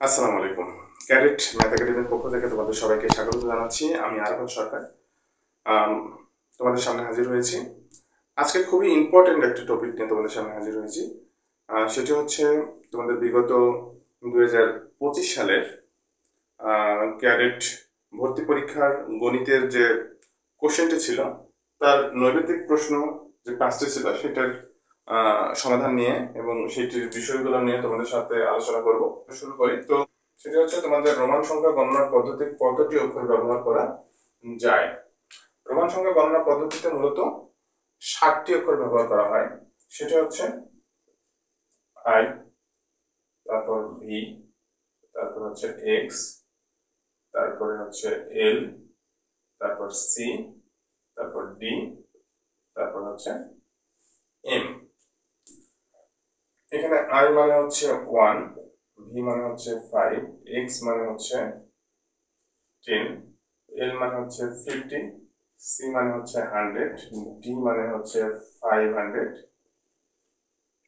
আসসালামু আলাইকুম। Cadet math একাডেমির পক্ষ থেকে তোমাদের সবাইকে স্বাগত জানাচ্ছি। আমি আরাফাত সরকার আম, তোমাদের সামনে হাজির হয়েছি। আজকে খুবই ইম্পর্টেন্ট একটা টপিক নিয়ে তোমাদের সামনে হাজির হয়েছি। সেটি হচ্ছে তোমাদের বিগত 2025 সালের ক্যাডেট ভর্তি পরীক্ষার গণিতের যে কোশ্চেনটি ছিল, তার নৈবেদিক প্রশ্ন যে পাঁচটি ছিল সেটার সমাধান নিয়ে এবং সেটির বিষয়গুলো নিয়ে তোমাদের সাথে আলোচনা করব। শুরু করি। তো সেটা হচ্ছে তোমাদের রোমান সংখ্যা গণনার কতটি অক্ষর ব্যবহার করা যায়। রোমান সংখ্যা গণনা পদ্ধতিতে মূলত 60টি অক্ষর ব্যবহার করা হয়। সেটা হচ্ছে আই, তারপর ভি, তারপর হচ্ছে এক্স, তারপরে হচ্ছে এল, তারপর সি, তারপর ডি, তারপর হচ্ছে এম। এখানে আই মানে হচ্ছে 1, ভি মানে হচ্ছে 5, এক্স মানে হচ্ছে 10, এল মানে হচ্ছে 50, সি মানে হচ্ছে 100, ডি মানে হচ্ছে 500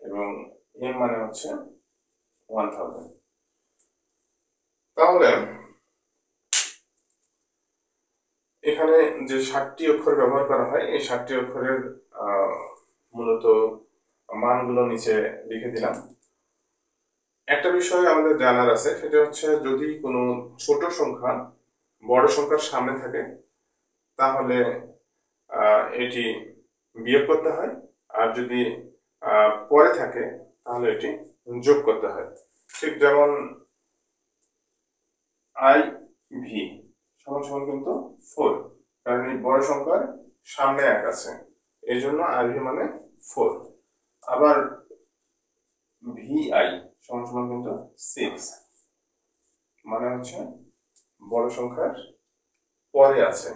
এবং এম মানে হচ্ছে 1000। তাহলে এখানে যে 60টি অক্ষর ব্যবহার করা হয়, এই 60টি অক্ষরের মূলত মানগুলো নিচে লিখে দিলাম। একটা বিষয় আমাদের জানার আছে, সেটা হচ্ছে যদি কোনো ছোট সংখ্যা বড় সংখ্যার সামনে থাকে তাহলে এটি বিয়োগ করতে হয়, আর যদি পরে থাকে তাহলে এটি যোগ করতে হয়। ঠিক যেমন আই ভি সমান সমান কিন্তু 4, কারণ এই বড় সংখ্যার সামনে 1 আছে, এই জন্য আই ভি মানে 4। আবার ভি আই সমান সমান কিন্তু 6, মানে হচ্ছে বড় সংখ্যার পরে আছে,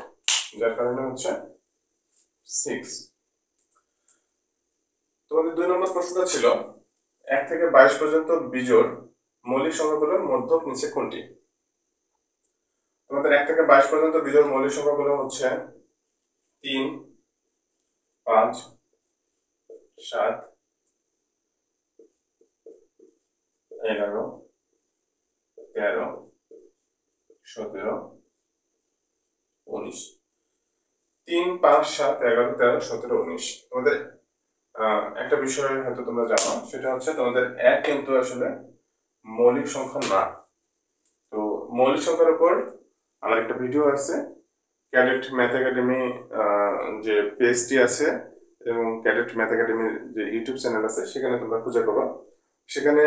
যার কারণে হচ্ছে 6। তোমাদের 2 নম্বর প্রশ্নটা ছিল 1 থেকে 22 পর্যন্ত বিজোড় মৌলিক সংখ্যাগুলোর মধ্যক নিচে কোনটি। তোমাদের 1 থেকে 22 পর্যন্ত বিজোড় মৌলিক সংখ্যাগুলো হচ্ছে 3, 5, 7, 11, 13, 17, 19। 3, 5, 7, 11, 13, 17, 19। তোমাদের একটা বিষয় হয়তো তোমরা জানো, সেটা হচ্ছে তোমাদের 1 কিন্তু আসলে মৌলিক সংখ্যা না। তো মৌলিক সংখ্যার উপর আমার একটা ভিডিও আছে, ক্যাডেট ম্যাথ একাডেমি যে পেজটি আছে এবং ক্যাডেট ম্যাথ একাডেমির যে ইউটিউব চ্যানেল আছে, সেখানে তোমরা খুঁজে পাবা। সেখানে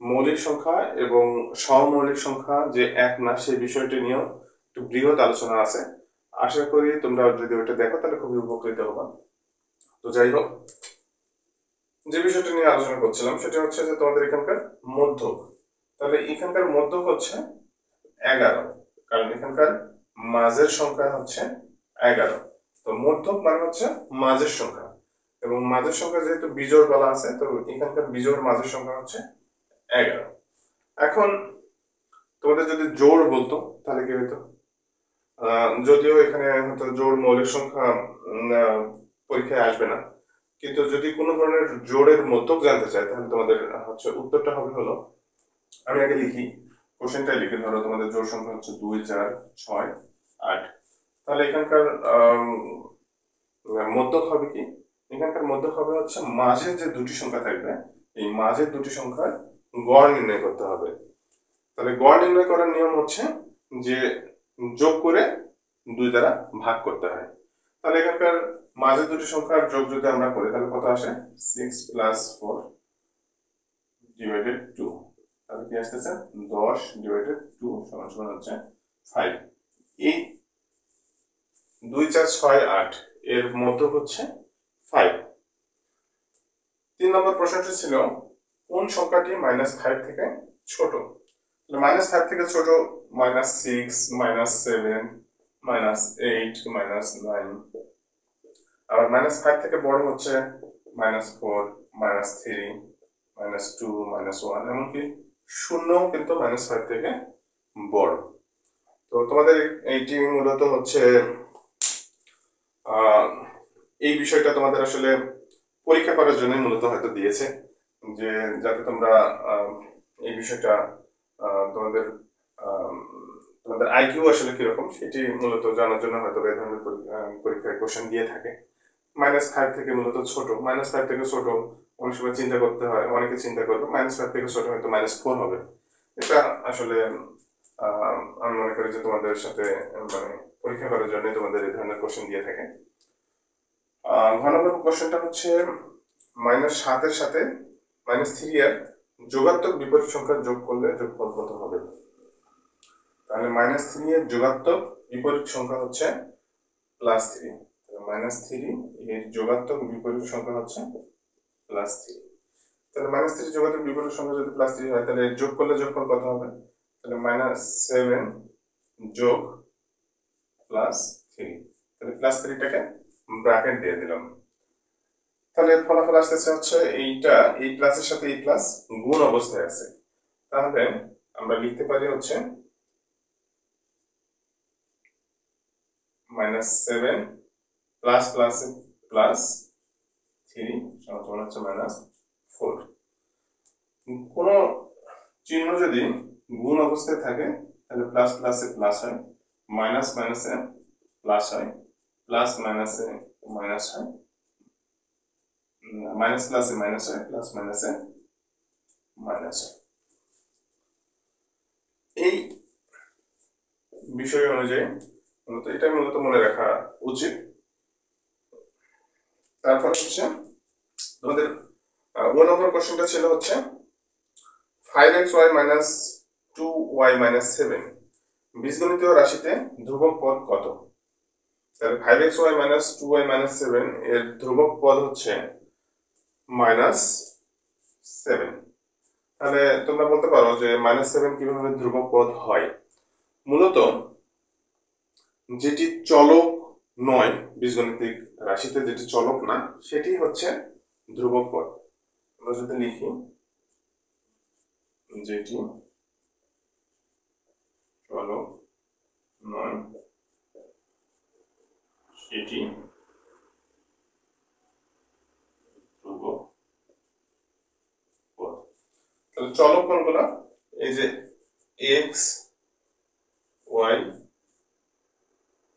মৌলিক সংখ্যা এবং সমমৌলিক সংখ্যা যে এক না, সেই বিষয়টি নিয়েও একটু বৃহৎ আলোচনা আছে। আশা করি তোমরা যদি ওইটা দেখো তাহলে খুবই উপকৃত হবা। তো যাই হোক, যে বিষয়টা নিয়ে আলোচনা করছিলাম সেটা হচ্ছে যে তোমাদের এখানকার মধ্যক। তাহলে এখানকার মধ্যক হচ্ছে 11, কারণ এখানকার মাঝের সংখ্যা হচ্ছে 11। তো মধ্যক মানে হচ্ছে মাঝের সংখ্যা, এবং মাঝের সংখ্যা যেহেতু বিজোড় বলা আছে, তো এখানকার বিজোড় মাঝের সংখ্যা হচ্ছে 11। এখন তোমাদের যদি জোড় বলতো তাহলে কি হতো? যদিও এখানে হয়তো জোড় মৌলিক সংখ্যা পরীক্ষায় আসবে না, কিন্তু যদি কোনো ধরনের জোড়ের মধ্যক জানতে চায় তাহলে তোমাদের হচ্ছে উত্তরটা হবে হলো, আমি আগে লিখি, কোশ্চেনটাই লিখে ধরো তোমাদের জোড় সংখ্যা হচ্ছে 2, 4, 6, 8। তাহলে এখানকার মধ্যক হবে কি? এখানকার মধ্যক হবে হচ্ছে মাঝের যে দুটি সংখ্যা থাকবে, এই মাঝের দুটি সংখ্যার গড় নির্ণয় করতে হবে। তাহলে গড় নির্ণয় করার নিয়ম হচ্ছে যে যোগ করে 2 দ্বারা ভাগ করতে হয়। তাহলে এখানকার মাঝের দুটি সংখ্যার যোগ যদি আমরা করি তাহলে কত আসে? 6 + 4 / 2। তাহলে কি আসতেছে? 10 / 2 সমান হচ্ছে 5। এই 2, 4, 6, 8 এর মধ্যক হচ্ছে 5। 3 নম্বর প্রশ্নটি ছিল কোন সংখ্যাটি -5 থেকে ছোট। -5 থেকে ছোট -6, -7, -8, -9। আবার -5 থেকে বড় হচ্ছে -4, -3, -2, -1, এমনকি শূন্যও কিন্তু -5 থেকে বড়। তো তোমাদের এইটি মূলত হচ্ছে এই বিষয়টা তোমাদের আসলে পরীক্ষা করার জন্য মূলত হয়তো দিয়েছে, যে যাতে তোমরা এই বিষয়টা তোমাদের তোমাদের আইকিউ আসলে কিরকম সেটি মূলত জানার জন্য হয়তো এই ধরনের পরীক্ষায় কোশ্চেন দিয়ে থাকে। -5 থেকে মূলত ছোট, -5 থেকে ছোট অনেক সময় চিন্তা করতে হয়, অনেকে চিন্তা করবে -5 থেকে ছোট হয়তো -4 হবে। এটা আসলে আমি মনে করি যে তোমাদের সাথে মানে পরীক্ষা করার জন্য তোমাদের এই ধরনের কোশ্চেন দিয়ে থাকে। ঘ নম্বর কোশ্চেনটা হচ্ছে -7 এর সাথে -3 এর যোগাত্মক বিপরীত সংখ্যা যোগ করলে যোগফল কত হবে? তাহলে -3 এর যোগাত্মক বিপরীত সংখ্যা হচ্ছে +3, -3 এর যোগাত্মক বিপরীত সংখ্যা হচ্ছে +3। তাহলে -3 যোগাত্মক বিপরীত সংখ্যা যদি +3 হয় তাহলে যোগ করলে যোগফল কত হবে? তাহলে -7 যোগ +3, তাহলে +3টাকে ব্র্যাকেট দিয়ে দিলাম। তাহলে ফলাফল আসতেছে হচ্ছে এইটা, এই প্লাসের সাথে এই প্লাস গুণ অবস্থায় আছে। তাহলে আমরা লিখতে পারি হচ্ছে -7 প্লাস প্লাস প্লাস 3 সমান হচ্ছে -4। কোন চিহ্ন যদি গুণ অবস্থায় থাকে তাহলে প্লাস প্লাসে প্লাস হয়, মাইনাস মাইনাসে প্লাস হয়, প্লাস মাইনাসে মাইনাস হয়, মাইনাস প্লাসে মাইনাস হয়, প্লাস মাইনাসে মাইনাস হয়। এই বিষয় অনুযায়ী এটা মূলত মনে রাখা উচিত। তারপর হচ্ছে তোমাদের 1 নম্বর কোশ্চেনটা ছিল হচ্ছে 5xy - 2y - 7 বীজগণিতীয় রাশিতে ধ্রুবক পদ কত? তাহলে 5xy - 2y - 7 এর ধ্রুবক পদ হচ্ছে -7। তাহলে তোমরা বলতে পারো যে -7 কিভাবে ধ্রুবক পদ হয়? মূলত যেটি চলক নয়, বীজগণিতিক রাশিতে যেটি চলক না সেটি হচ্ছে ধ্রুবক পদ। আমরা যদি লিখি যেটি চলক নয় সেটি ধ্রুবক পদ। তাহলে চলক কোনগুলো? এই যে এক্স ওয়াই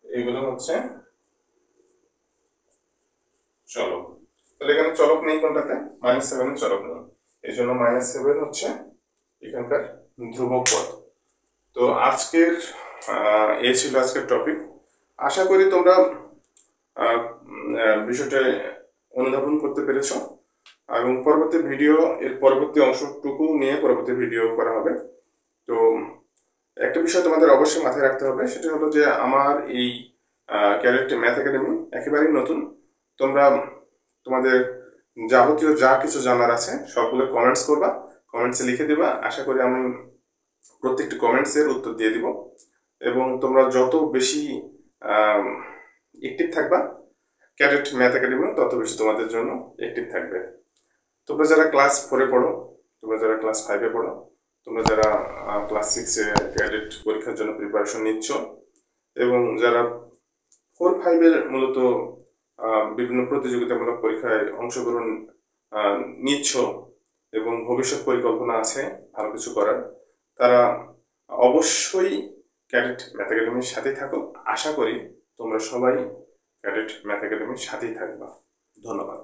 এগুলো হচ্ছে চলক। তাহলে এখানে চলক নেই কোনটাতে? -7 চলক নেই, এই জন্য -7 হচ্ছে এখানকার ধ্রুবক পদ। তো আজকের এই ছিল আজকের টপিক। আশা করি তোমরা বিষয়টা অনুধাবন করতে পেরেছ, এবং পরবর্তী ভিডিও এর পরবর্তী অংশটুকু নিয়ে পরবর্তী ভিডিও করা হবে। তো একটা বিষয় তোমাদের অবশ্যই মাথায় রাখতে হবে, সেটা হলো যে আমার এই ক্যাডেট ম্যাথ একাডেমি একেবারেই নতুন। তোমরা তোমাদের যাবতীয় যা কিছু জানার আছে সবগুলো কমেন্টস করবা, কমেন্টসে লিখে দিবা। আশা করি আমি প্রত্যেকটি কমেন্টসের উত্তর দিয়ে দিব, এবং তোমরা যত বেশি অ্যাক্টিভ থাকবা ক্যাডেট ম্যাথ একাডেমি তত বেশি তোমাদের জন্য অ্যাক্টিভ থাকবে। তোমরা যারা ক্লাস 4-এ পড়ো, তোমরা যারা ক্লাস 5-এ পড়ো, তোমরা যারা ক্লাস 6-এ ক্যাডেট পরীক্ষার জন্য প্রিপারেশন নিচ্ছ, এবং যারা 4-5-এর মূলত বিভিন্ন প্রতিযোগিতামূলক পরীক্ষায় অংশগ্রহণ নিচ্ছ এবং ভবিষ্যৎ পরিকল্পনা আছে ভালো কিছু করার, তারা অবশ্যই ক্যাডেট ম্যাথ একাডেমির সাথেই থাকো। আশা করি তোমরা সবাই ক্যাডেট ম্যাথ একাডেমির সাথেই থাকবা। ধন্যবাদ।